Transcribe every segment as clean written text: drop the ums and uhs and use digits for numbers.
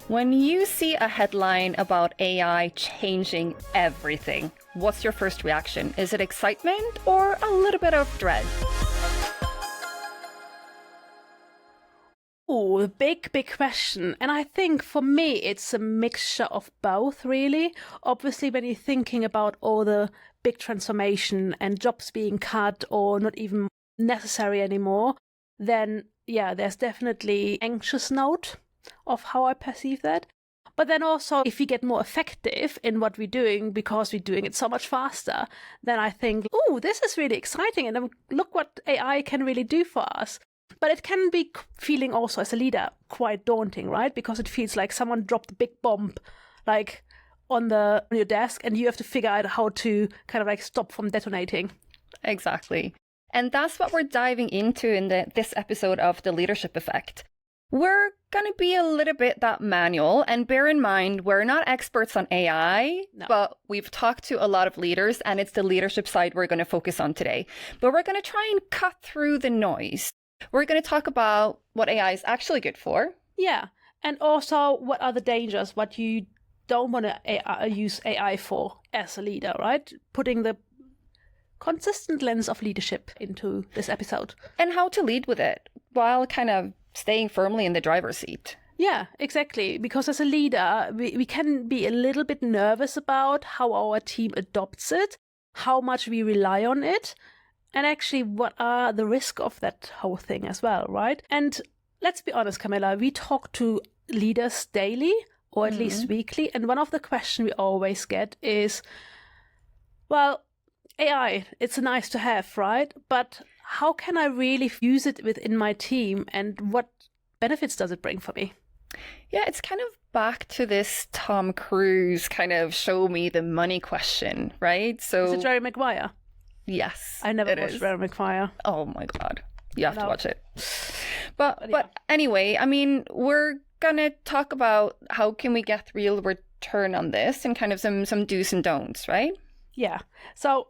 When you see a headline about AI changing everything, what's your first reaction? Is it excitement or a little bit of dread? Oh, big question. And I think for me, it's a mixture of both, really. Obviously, when you're thinking about all the big transformation and jobs being cut or not even necessary anymore, then yeah, there's definitely anxious note of how I perceive that. But then also, if we get more effective in what we're doing because we're doing it so much faster, then I think, oh, this is really exciting. And look what AI can really do for us. But it can be feeling also as a leader quite daunting, right? Because it feels like someone dropped a big bomb like on your desk and you have to figure out how to kind of like stop from detonating. Exactly. And that's what we're diving into in this episode of The Leadership Effect. We're going to be a little bit that manual, and bear in mind, we're not experts on AI, but we've talked to a lot of leaders, and it's the leadership side we're going to focus on today. But we're going to try and cut through the noise. We're going to talk about what AI is actually good for. Yeah. And also, what are the dangers, what you don't want to use AI for as a leader, right? Putting the consistent lens of leadership into this episode. And how to lead with it while kind of staying firmly in the driver's seat. Yeah, exactly. Because as a leader, we can be a little bit nervous about how our team adopts it, how much we rely on it, and actually what are the risks of that whole thing as well, right? And let's be honest, Camilla, we talk to leaders daily or at least weekly. And one of the questions we always get is, well, AI, it's nice to have, right? But how can I really use it within my team and what benefits does it bring for me? Yeah, it's kind of back to this Tom Cruise kind of show me the money question, right? So is it Jerry Maguire? Yes. I never watched Jerry Maguire. Oh my God. You have to watch it. But anyway, I mean, we're going to talk about how can we get real return on this and kind of some do's and don'ts, right? Yeah. So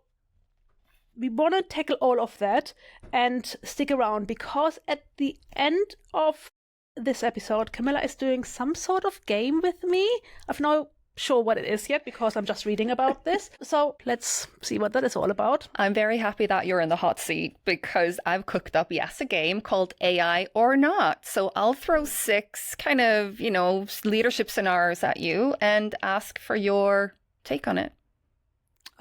we want to tackle all of that and stick around because at the end of this episode, Camilla is doing some sort of game with me. I've no sure what it is yet because I'm just reading about this. So let's see what that is all about. I'm very happy that you're in the hot seat because I've cooked up, yes, a game called AI or Not. So I'll throw 6 kind of, leadership scenarios at you and ask for your take on it.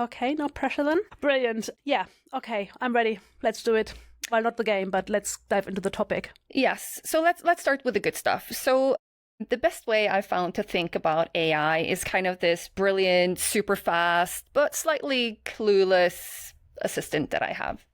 Okay, no pressure then. Brilliant. Yeah, okay, I'm ready. Let's do it. Well, not the game, but let's dive into the topic. Yes, so let's start with the good stuff. So the best way I found to think about AI is kind of this brilliant, super fast, but slightly clueless assistant that I have.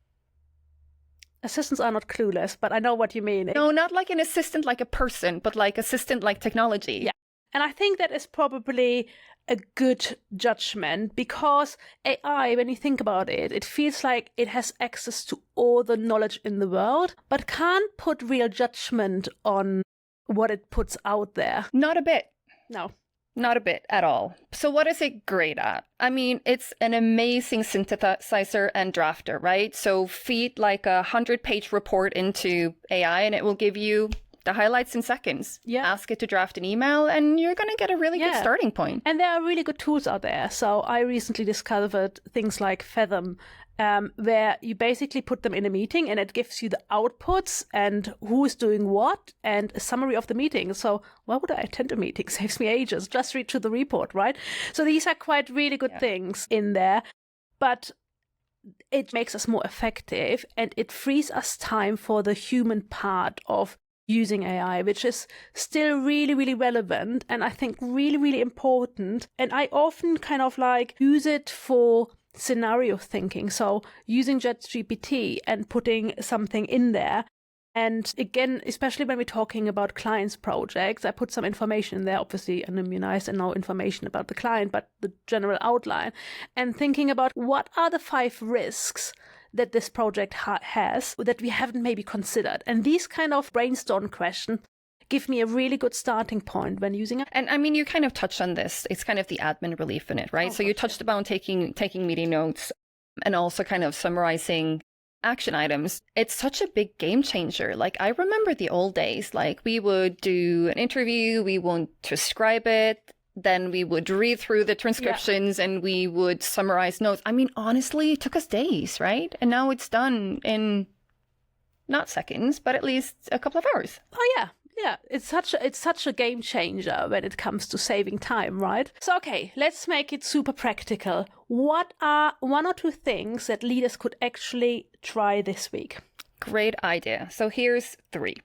Assistants are not clueless, but I know what you mean. No, not like an assistant like a person, but like assistant like technology. Yeah. And I think that is probably a good judgment because AI, when you think about it, it feels like it has access to all the knowledge in the world, but can't put real judgment on what it puts out there. Not a bit. No. Not a bit at all. So what is it great at? I mean, it's an amazing synthesizer and drafter, right? So feed like a 100-page report into AI and it will give you the highlights in seconds. Yeah. Ask it to draft an email and you're going to get a really good starting point. And there are really good tools out there. So I recently discovered things like Fathom, where you basically put them in a meeting and it gives you the outputs and who is doing what and a summary of the meeting. So why would I attend a meeting? Saves me ages. Just read through the report, right? So these are quite really good things in there. But it makes us more effective and it frees us time for the human part of using AI, which is still really, really relevant and I think really, really important. And I often kind of like use it for scenario thinking. So using ChatGPT and putting something in there. And again, especially when we're talking about clients' projects, I put some information in there, obviously anonymized and no information about the client, but the general outline. And thinking about what are the 5 risks that this project has that we haven't maybe considered. And these kind of brainstorm questions give me a really good starting point when using it. And I mean, you kind of touched on this. It's kind of the admin relief in it, right? So you touched upon taking meeting notes and also kind of summarizing action items, it's such a big game changer. Like, I remember the old days, like we would do an interview, we would transcribe it, then we would read through the transcriptions and we would summarize notes. I mean, honestly, it took us days, right? And now it's done in not seconds, but at least a couple of hours. Oh yeah. Yeah, it's such a game changer when it comes to saving time, right? So okay, let's make it super practical. What are 1 or 2 things that leaders could actually try this week? Great idea. So here's 3.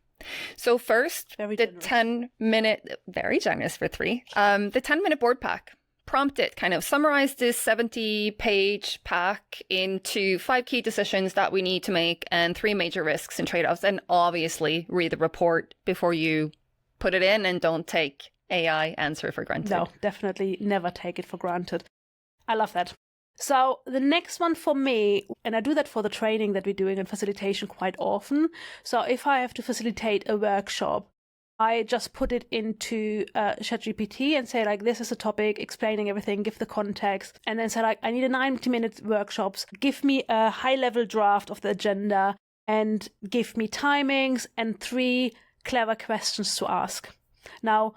So first, the 10-minute, very generous for 3, the 10-minute board pack. Prompt it, kind of summarize this 70-page pack into 5 key decisions that we need to make and 3 major risks and trade-offs. And obviously read the report before you put it in, and don't take AI answer for granted. No, definitely never take it for granted. I love that. So the next one for me, and I do that for the training that we're doing in facilitation quite often. So if I have to facilitate a workshop, I just put it into ChatGPT and say, like, this is a topic, explaining everything, give the context, and then say, like, I need a 90-minute workshops. Give me a high-level draft of the agenda and give me timings and 3 clever questions to ask. Now,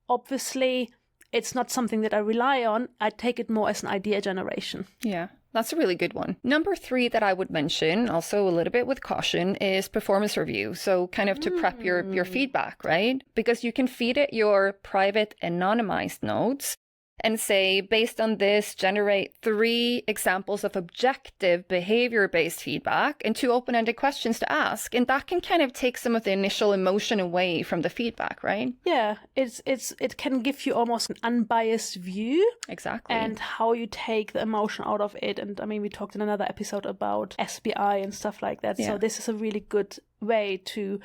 obviously, it's not something that I rely on. I take it more as an idea generation. Yeah. That's a really good one. Number 3 that I would mention, also a little bit with caution, is performance review. So kind of to prep your feedback, right? Because you can feed it your private anonymized notes and say, based on this, generate 3 examples of objective behavior-based feedback and 2 open-ended questions to ask. And that can kind of take some of the initial emotion away from the feedback, right? Yeah, it can give you almost an unbiased view. Exactly. And how you take the emotion out of it. And I mean, we talked in another episode about SBI and stuff like that. Yeah. So this is a really good way to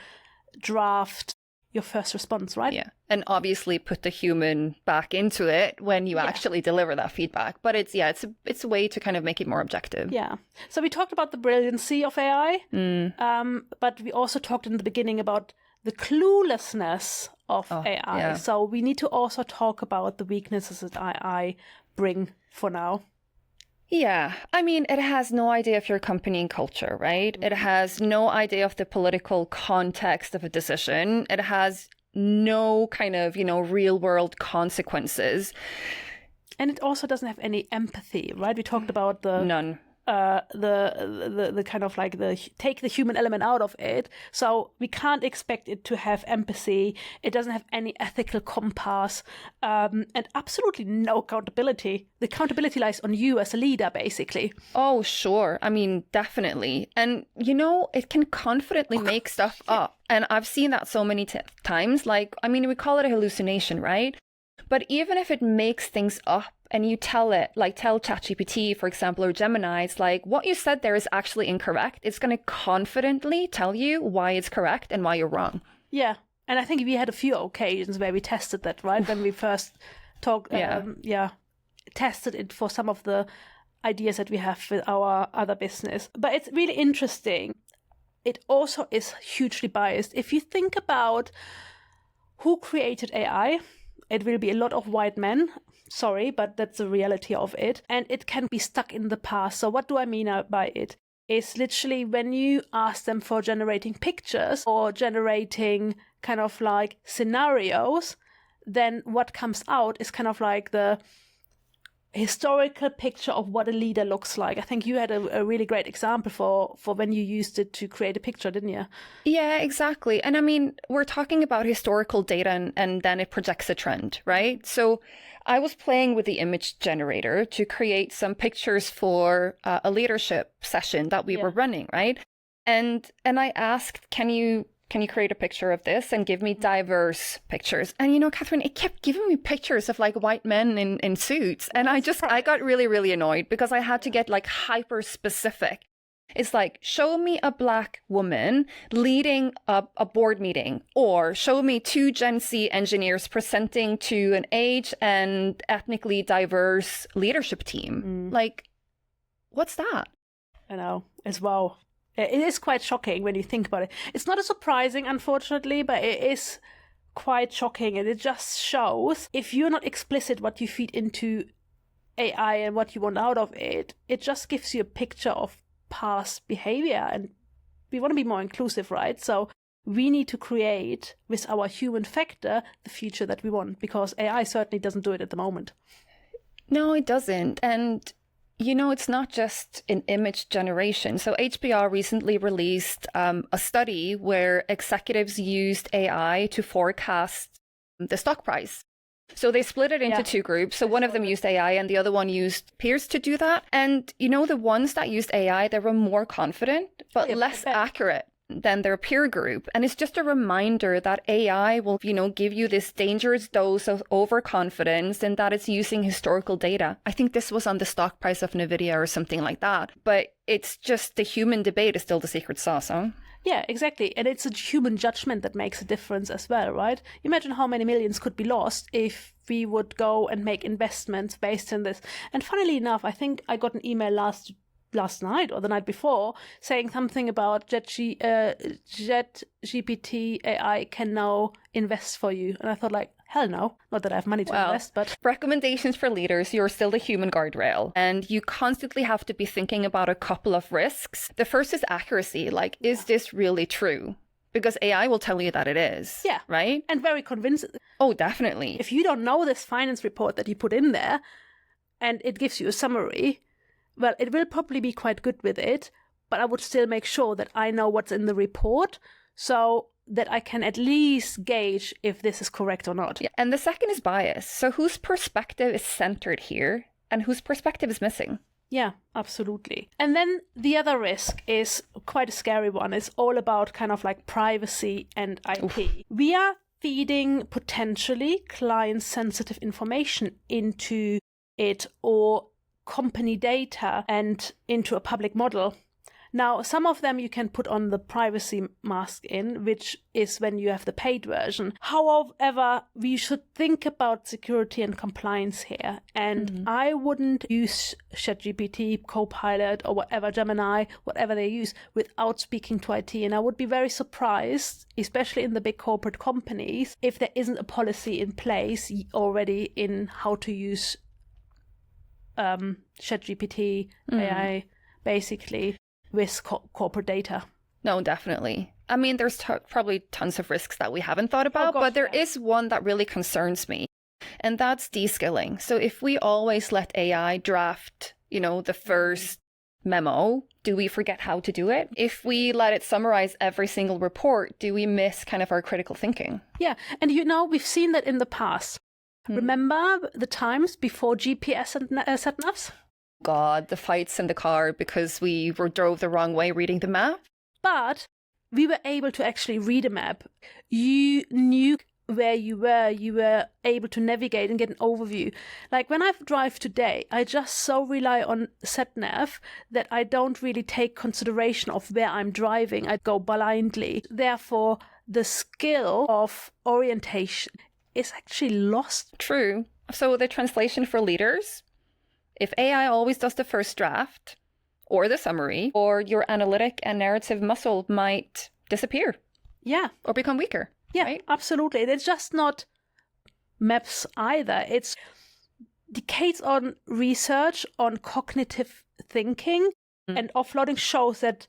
draft your first response, right? Yeah. And obviously put the human back into it when you actually deliver that feedback. But it's a way to kind of make it more objective. Yeah. So we talked about the brilliancy of AI, but we also talked in the beginning about the cluelessness of AI. Yeah. So we need to also talk about the weaknesses that AI bring for now. Yeah. I mean, it has no idea of your company and culture, right? It has no idea of the political context of a decision. It has no kind of, real world consequences. And it also doesn't have any empathy, right? We talked about None. The kind of like take the human element out of it. So we can't expect it to have empathy. It doesn't have any ethical compass, and absolutely no accountability. The accountability lies on you as a leader, basically. Oh, sure. I mean, definitely. And, it can confidently make stuff up. And I've seen that so many times. Like, I mean, we call it a hallucination, right? But even if it makes things up and you tell it, like tell ChatGPT, for example, or Gemini, it's like, what you said there is actually incorrect. It's going to confidently tell you why it's correct and why you're wrong. Yeah. And I think we had a few occasions where we tested that, right? When we first talked, tested it for some of the ideas that we have with our other business. But it's really interesting. It also is hugely biased. If you think about who created AI, it will be a lot of white men. Sorry, but that's the reality of it. And it can be stuck in the past. So what do I mean by it? It's literally when you ask them for generating pictures or generating kind of like scenarios, then what comes out is kind of like the historical picture of what a leader looks like. I think you had a really great example for when you used it to create a picture, didn't you? Yeah, exactly. And I mean, we're talking about historical data and then it projects a trend, right? So I was playing with the image generator to create some pictures for a leadership session that we were running, right? And I asked, can you create a picture of this and give me diverse pictures? And Cathrin, it kept giving me pictures of like white men in suits. And I got really, really annoyed because I had to get like hyper specific. It's like, show me a Black woman leading a board meeting, or show me 2 Gen Z engineers presenting to an age and ethnically diverse leadership team. Like, what's that? I know, as well. It is quite shocking when you think about it. It's not as surprising, unfortunately, but it is quite shocking. And it just shows, if you're not explicit what you feed into AI and what you want out of it, it just gives you a picture of past behavior, and we want to be more inclusive, right? So we need to create with our human factor the future that we want, because AI certainly doesn't do it at the moment. No, it doesn't. And, you know, it's not just in image generation. So HBR recently released a study where executives used AI to forecast the stock price. So they split it into two groups. So one of them used AI and the other one used peers to do that. And, you know, the ones that used AI, they were more confident, but less accurate than their peer group. And it's just a reminder that AI will, you know, give you this dangerous dose of overconfidence and that it's using historical data. I think this was on the stock price of NVIDIA or something like that. But it's just the human debate is still the secret sauce, huh? Yeah, exactly. And it's a human judgment that makes a difference as well, right? Imagine how many millions could be lost if we would go and make investments based on this. And funnily enough, I think I got an email last night or the night before saying something about ChatGPT AI can now invest for you. And I thought, like, hell no. Not that I have money to invest, but... Recommendations for leaders, you're still the human guardrail. And you constantly have to be thinking about a couple of risks. The first is accuracy. Like, is this really true? Because AI will tell you that it is. Yeah. Right? And very convincing. Oh, definitely. If you don't know this finance report that you put in there and it gives you a summary, well, it will probably be quite good with it, but I would still make sure that I know what's in the report so that I can at least gauge if this is correct or not. Yeah. And the second is bias. So whose perspective is centered here and whose perspective is missing? Yeah, absolutely. And then the other risk is quite a scary one. It's all about kind of like privacy and IP. Oof. We are feeding potentially client-sensitive information into it or company data and into a public model. Now, some of them you can put on the privacy mask in, which is when you have the paid version. However, we should think about security and compliance here. And I wouldn't use ChatGPT, Copilot, or whatever, Gemini, whatever they use, without speaking to IT. And I would be very surprised, especially in the big corporate companies, if there isn't a policy in place already in how to use ChatGPT, AI, basically, with corporate data. No, definitely. I mean, there's probably tons of risks that we haven't thought about, but there is one that really concerns me, and that's deskilling. So if we always let AI draft, you know, the first memo, do we forget how to do it? If we let it summarize every single report, do we miss kind of our critical thinking? Yeah, and you know, we've seen that in the past. Remember the times before GPS sat-navs? God, the fights in the car because we drove the wrong way reading the map. But we were able to actually read a map. You knew where you were able to navigate and get an overview. Like when I drive today, I just so rely on sat-nav that I don't really take consideration of where I'm driving. I go blindly. Therefore, the skill of orientation is actually lost. True. So the translation for leaders, if AI always does the first draft or the summary, or your analytic and narrative muscle might disappear. Yeah. Or become weaker. Yeah, right? Absolutely. It's just not maps either. It's decades on research on cognitive thinking and offloading shows that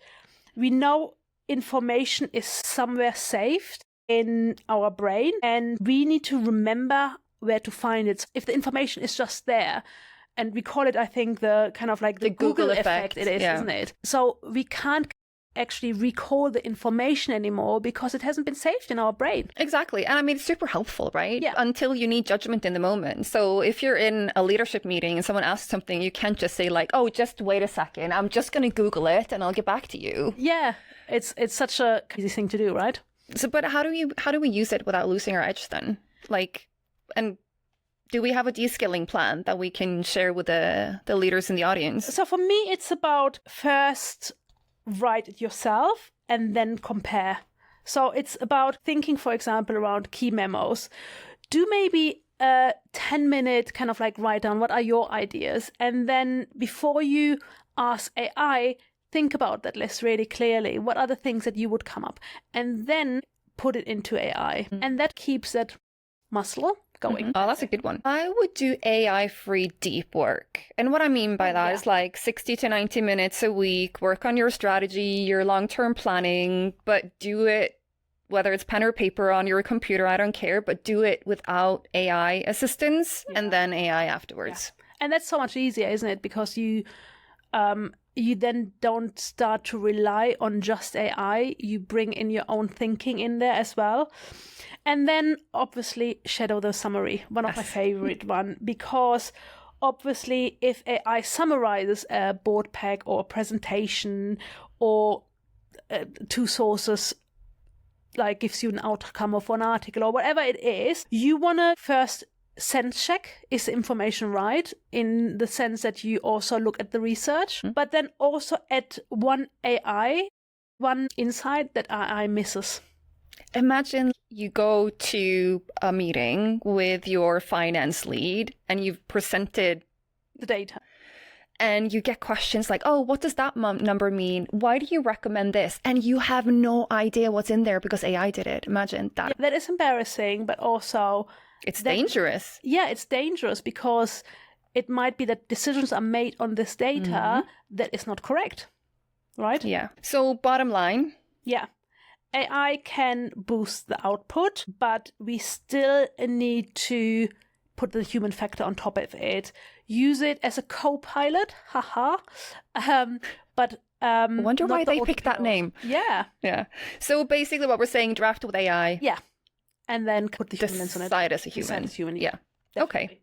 we know information is somewhere saved in our brain, and we need to remember where to find it. If the information is just there, and we call it, I think, the kind of like the Google effect it is, isn't it? So we can't actually recall the information anymore because it hasn't been saved in our brain. Exactly. And I mean, it's super helpful, right? Yeah. Until you need judgment in the moment. So if you're in a leadership meeting and someone asks something, you can't just say like, oh, just wait a second, I'm just going to Google it and I'll get back to you. Yeah. It's such a easy thing to do, right? So, but how do we use it without losing our edge then? Like, and do we have a deskilling plan that we can share with the leaders in the audience? So for me, it's about first write it yourself and then compare. So it's about thinking, for example, around key memos. Do maybe a 10-minute kind of like write down what are your ideas. And then before you ask AI, think about that list really clearly. What are the things that you would come up? And then put it into AI. And that keeps that muscle going. Oh, that's a good one. I would do AI-free deep work. And what I mean by that is like 60 to 90 minutes a week, work on your strategy, your long-term planning, but do it, whether it's pen or paper on your computer, I don't care, but do it without AI assistance and then AI afterwards. Yeah. And that's so much easier, isn't it? Because you then don't start to rely on just AI. You bring in your own thinking in there as well. And then obviously shadow the summary, one of my favorite one, because obviously if AI summarizes a board pack or a presentation or two sources, like gives you an outcome of one article or whatever it is, you want to first sense check, is the information right, in the sense that you also look at the research, but then also add one insight that AI misses. Imagine you go to a meeting with your finance lead and you've presented the data. And you get questions like, oh, what does that number mean? Why do you recommend this? And you have no idea what's in there because AI did it. Imagine that. Yeah, that is embarrassing, but also... It's dangerous. Yeah, it's dangerous because it might be that decisions are made on this data that is not correct, right? Yeah. So bottom line. Yeah. AI can boost the output, but we still need to put the human factor on top of it. Use it as a co-pilot, haha. But I wonder why they picked that name. Yeah. Yeah. So basically what we're saying, draft with AI. Yeah. And then put the humans on it. Decide as a human. Decide as human, yeah. Definitely. Okay.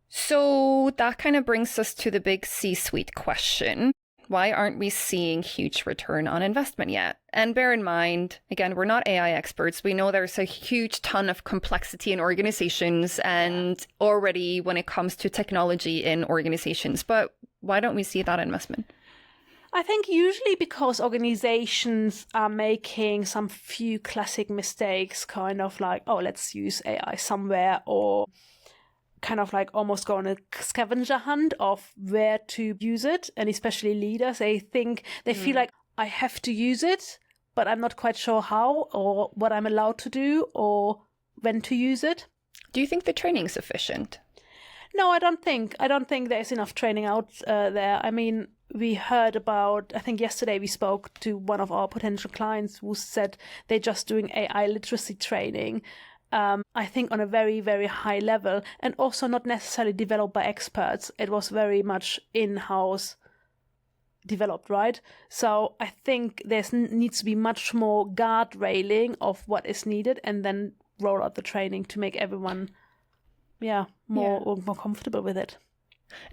So that kind of brings us to the big C-suite question. Why aren't we seeing huge return on investment yet? And bear in mind, again, we're not AI experts. We know there's a huge ton of complexity in organizations and already when it comes to technology in organizations. But why don't we see that investment? I think usually because organizations are making some few classic mistakes, kind of like, oh, let's use AI somewhere, or kind of like almost go on a scavenger hunt of where to use it. And especially leaders, they feel like I have to use it, but I'm not quite sure how or what I'm allowed to do or when to use it. Do you think the training is sufficient? No, I don't think there's enough training out there. I mean, we heard about, I think yesterday we spoke to one of our potential clients who said they're just doing AI literacy training. I think on a very, very high level, and also not necessarily developed by experts. It was very much in-house developed, right? So I think needs to be much more guard railing of what is needed and then roll out the training to make everyone more comfortable with it.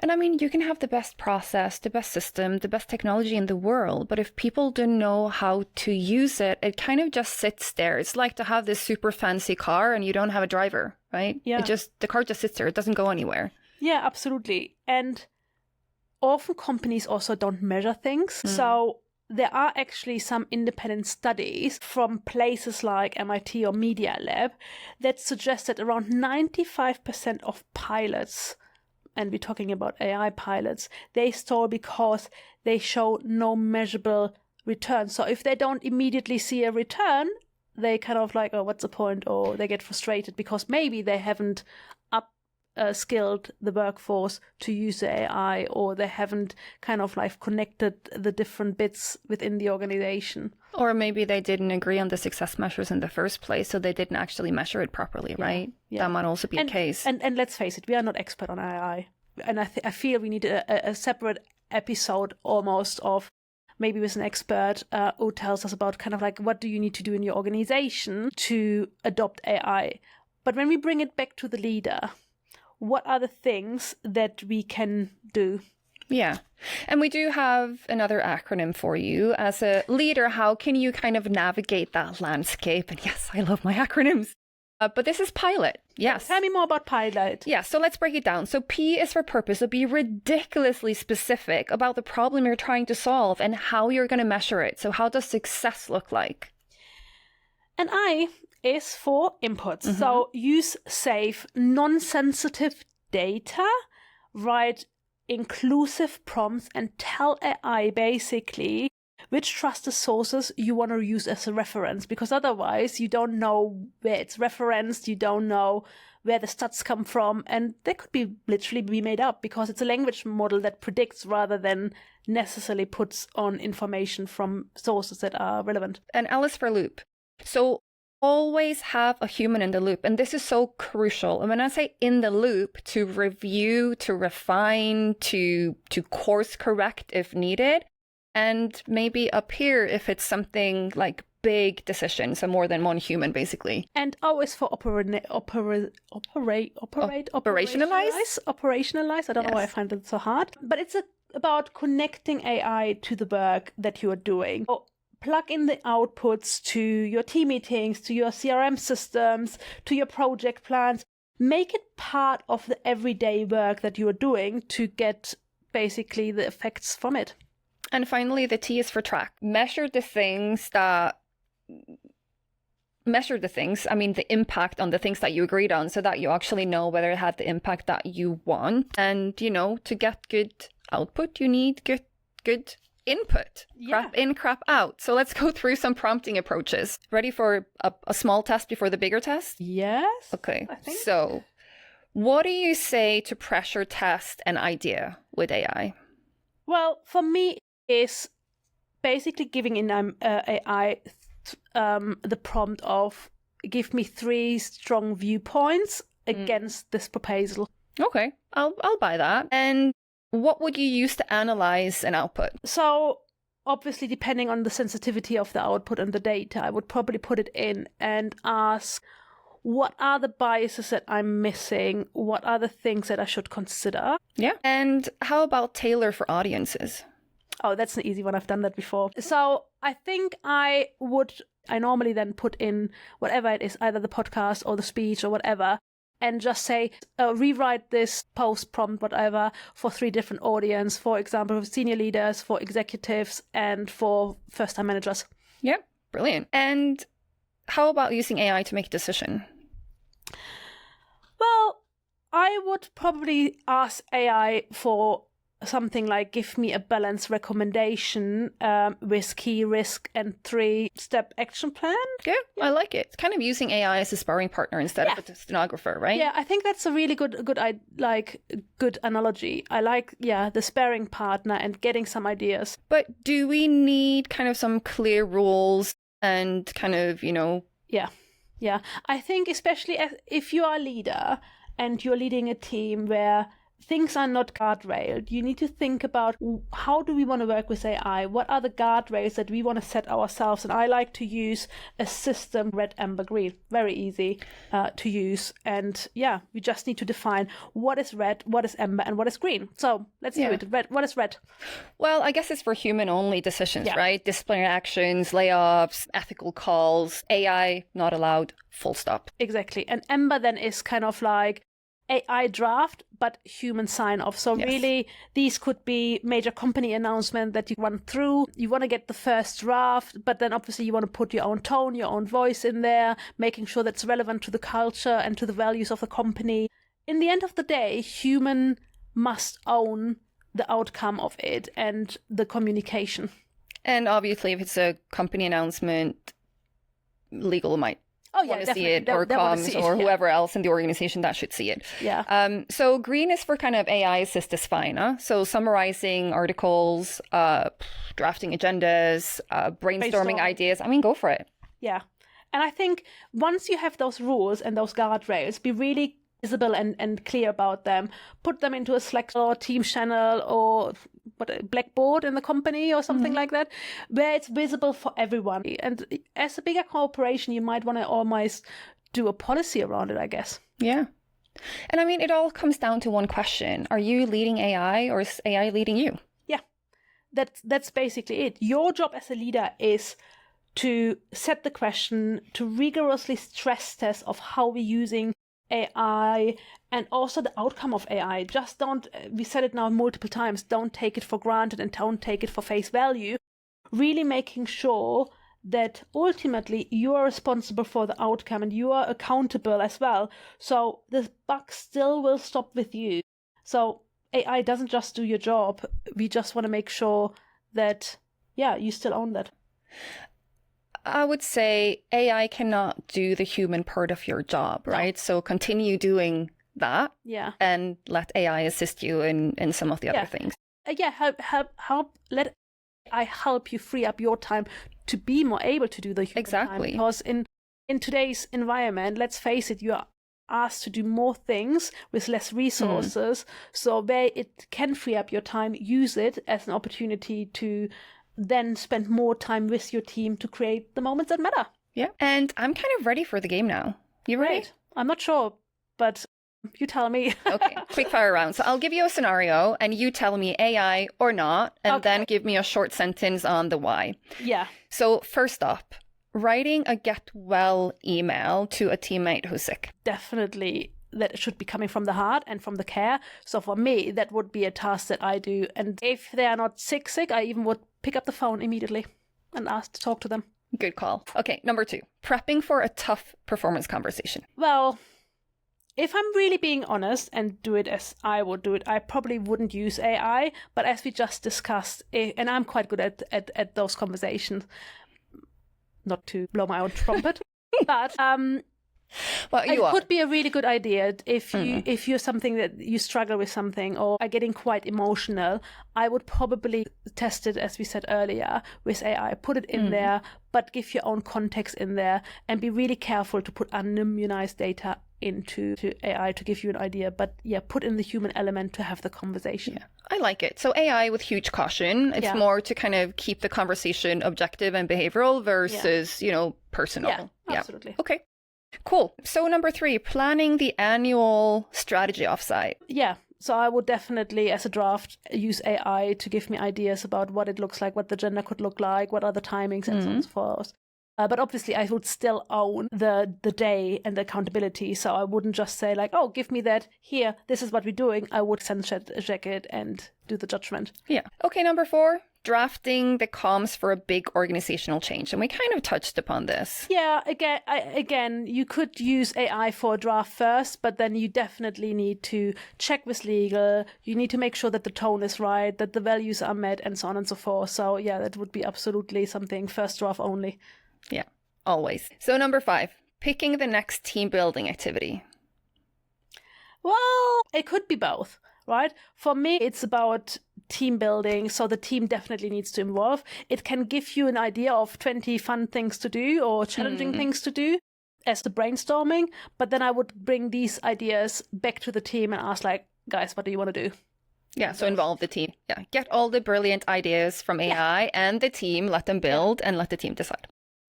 And I mean, you can have the best process, the best system, the best technology in the world, but if people don't know how to use it, it kind of just sits there. It's like to have this super fancy car and you don't have a driver, right? Yeah. The car just sits there. It doesn't go anywhere. Yeah, absolutely. And often companies also don't measure things. So there are actually some independent studies from places like MIT or Media Lab that suggest that around 95% of pilots, and we're talking about AI pilots, they stall because they show no measurable return. So if they don't immediately see a return, they kind of like, oh, what's the point? Or they get frustrated because maybe they haven't skilled the workforce to use the AI, or they haven't kind of like connected the different bits within the organization. Or maybe they didn't agree on the success measures in the first place, so they didn't actually measure it properly, right? Yeah. That might also be a case. And let's face it, we are not expert on AI. And I feel we need a separate episode almost of maybe with an expert who tells us about kind of like what do you need to do in your organization to adopt AI. But when we bring it back to the leader, what are the things that we can do? Yeah. And we do have another acronym for you. As a leader, how can you kind of navigate that landscape? And yes, I love my acronyms. But this is pilot. Yes. Tell me more about pilot. Yeah, so let's break it down. So P is for purpose. So be ridiculously specific about the problem you're trying to solve and how you're going to measure it. So how does success look like? And I is for inputs. So use safe, non-sensitive data, write inclusive prompts, and tell AI basically which trusted sources you want to use as a reference, because otherwise you don't know where it's referenced, you don't know where the stats come from, and they could be literally be made up because it's a language model that predicts rather than necessarily puts on information from sources that are relevant. And L is for loop. So always have a human in the loop. And this is so crucial. And when I say in the loop, to review, to refine, to course correct if needed, and maybe appear if it's something like big decisions, so more than one human, basically. And O is for operationalize. Operationalize. I don't know why I find it so hard. But it's about connecting AI to the work that you are doing. So plug in the outputs to your team meetings, to your CRM systems, to your project plans. Make it part of the everyday work that you are doing to get basically the effects from it. And finally, the T is for track. Measure the impact on the things that you agreed on so that you actually know whether it had the impact that you want. And, to get good output, you need good input. Yeah. Crap in, crap out. So let's go through some prompting approaches. Ready for a small test before the bigger test? Yes. Okay. So what do you say to pressure test an idea with AI? Well, for me, is basically giving in AI the prompt of give me 3 strong viewpoints against this proposal. Okay, I'll buy that. And what would you use to analyze an output? So obviously, depending on the sensitivity of the output and the data, I would probably put it in and ask, what are the biases that I'm missing? What are the things that I should consider? Yeah. And how about tailor for audiences? Oh, that's an easy one. I've done that before. So I think I normally then put in whatever it is, either the podcast or the speech or whatever, and just say, rewrite this post prompt, whatever, for 3 different audience, for example, for senior leaders, for executives, and for first-time managers. Yeah, brilliant. And how about using AI to make a decision? Well, I would probably ask AI for something like give me a balanced recommendation with key risk and 3-step action plan. Yeah, I like it. It's kind of using AI as a sparring partner instead of a stenographer, right? Yeah, I think that's a really good analogy. I like the sparring partner and getting some ideas. But do we need kind of some clear rules and kind of, Yeah. I think especially if you are a leader and you're leading a team where things are not guardrailed, you need to think about how do we want to work with AI? What are the guardrails that we want to set ourselves? And I like to use a system, red, amber, green. Very easy to use. And we just need to define what is red, what is amber, and what is green. So let's do it. Red. What is red? Well, I guess it's for human-only decisions, right? Disciplinary actions, layoffs, ethical calls, AI not allowed, full stop. Exactly. And amber then is kind of like AI draft, but human sign-off. So really, these could be major company announcement that you run through. You want to get the first draft, but then obviously you want to put your own tone, your own voice in there, making sure that's relevant to the culture and to the values of the company. In the end of the day, human must own the outcome of it and the communication. And obviously, if it's a company announcement, legal might want to see it, or comms, or whoever else in the organization that should see it. Yeah. So green is for kind of AI assist is fine. Huh? So summarizing articles, drafting agendas, brainstorming ideas. I mean, go for it. Yeah. And I think once you have those rules and those guardrails, be really visible and clear about them. Put them into a Slack or Teams channel or Blackboard in the company or something like that, where it's visible for everyone. And as a bigger corporation, you might want to almost do a policy around it, I guess. Yeah. And I mean, it all comes down to one question. Are you leading AI or is AI leading you? Yeah. That's basically it. Your job as a leader is to set the question, to rigorously stress test of how we're using AI and also the outcome of AI. Just don't, we said it now multiple times, don't take it for granted and don't take it for face value. Really making sure that ultimately you are responsible for the outcome and you are accountable as well. So the buck still will stop with you. So AI doesn't just do your job. We just want to make sure that yeah, you still own that. I would say AI cannot do the human part of your job, right? So continue doing that, and let AI assist you in some of the other things. Help. Let AI help you free up your time to be more able to do the human time. Because in today's environment, let's face it, you are asked to do more things with less resources. So where it can free up your time, use it as an opportunity to then spend more time with your team to create the moments that matter. Yeah. And I'm kind of ready for the game now. You ready? Right. I'm not sure, but you tell me. Okay, quick fire round. So I'll give you a scenario and you tell me AI or not, and then give me a short sentence on the why. Yeah. So first up, writing a get well email to a teammate who's sick. Definitely that should be coming from the heart and from the care. So for me, that would be a task that I do. And if they are not sick, I even would pick up the phone immediately and ask to talk to them. Good call. Okay, number 2, prepping for a tough performance conversation. Well, if I'm really being honest and do it as I would do it, I probably wouldn't use AI. But as we just discussed, and I'm quite good at those conversations, not to blow my own trumpet, but well, it could be a really good idea if you're something that you struggle with something or are getting quite emotional. I would probably test it, as we said earlier, with AI. Put it in there, but give your own context in there, and be really careful to put anonymized data into AI to give you an idea. But yeah, put in the human element to have the conversation. Yeah, I like it. So AI with huge caution. It's more to kind of keep the conversation objective and behavioral versus, personal. Yeah, absolutely. Okay. Cool. So number 3, planning the annual strategy offsite. Yeah. So I would definitely, as a draft, use AI to give me ideas about what it looks like, what the agenda could look like, what are the timings, and so on and so forth. But obviously, I would still own the day and the accountability. So I wouldn't just say like, oh, give me that. Here, this is what we're doing. I would sense check it and do the judgment. Yeah. Okay, number 4, drafting the comms for a big organizational change. And we kind of touched upon this. Yeah, again, you could use AI for a draft first, but then you definitely need to check with legal. You need to make sure that the tone is right, that the values are met, and so on and so forth. So yeah, that would be absolutely something first draft only. Yeah, always. So number 5, picking the next team building activity. Well, it could be both, right? For me, it's about team building, so the team definitely needs to involve. It can give you an idea of 20 fun things to do or challenging things to do as the brainstorming, but then I would bring these ideas back to the team and ask like, guys, what do you want to do? Yeah, so involve the team. Yeah, get all the brilliant ideas from AI and the team, let them build and let the team decide.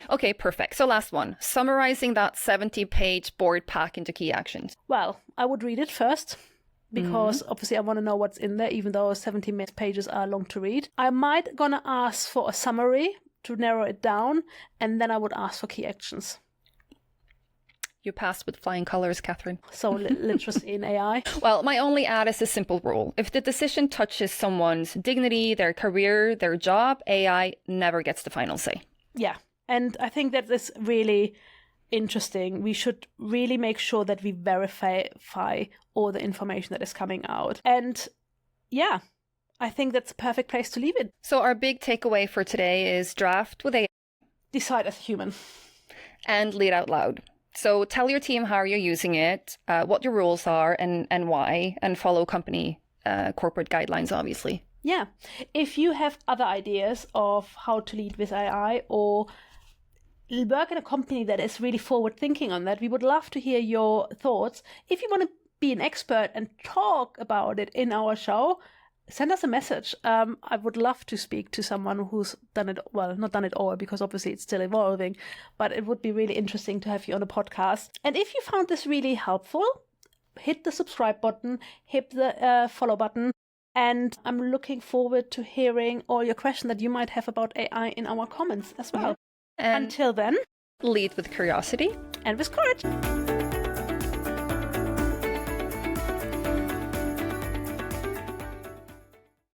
Okay, perfect. So last one, summarizing that 70-page board pack into key actions. Well, I would read it first because obviously I want to know what's in there, even though 70 pages are long to read. I might gonna ask for a summary to narrow it down, and then I would ask for key actions. You passed with flying colors, Cathrin. So literacy in AI. Well, my only add is a simple rule. If the decision touches someone's dignity, their career, their job, AI never gets the final say. Yeah. And I think that is really interesting. We should really make sure that we verify all the information that is coming out. And yeah, I think that's a perfect place to leave it. So our big takeaway for today is draft with AI. Decide as a human. And lead out loud. So tell your team how you're using it, what your rules are and why, and follow company corporate guidelines, obviously. Yeah. If you have other ideas of how to lead with AI or work in a company that is really forward thinking on that, we would love to hear your thoughts. If you want to be an expert and talk about it in our show, send us a message. I would love to speak to someone who's done it, well, not done it all, because obviously it's still evolving, but it would be really interesting to have you on a podcast. And if you found this really helpful, hit the subscribe button, hit the follow button, and I'm looking forward to hearing all your questions that you might have about AI in our comments as well. And until then, lead with curiosity and with courage.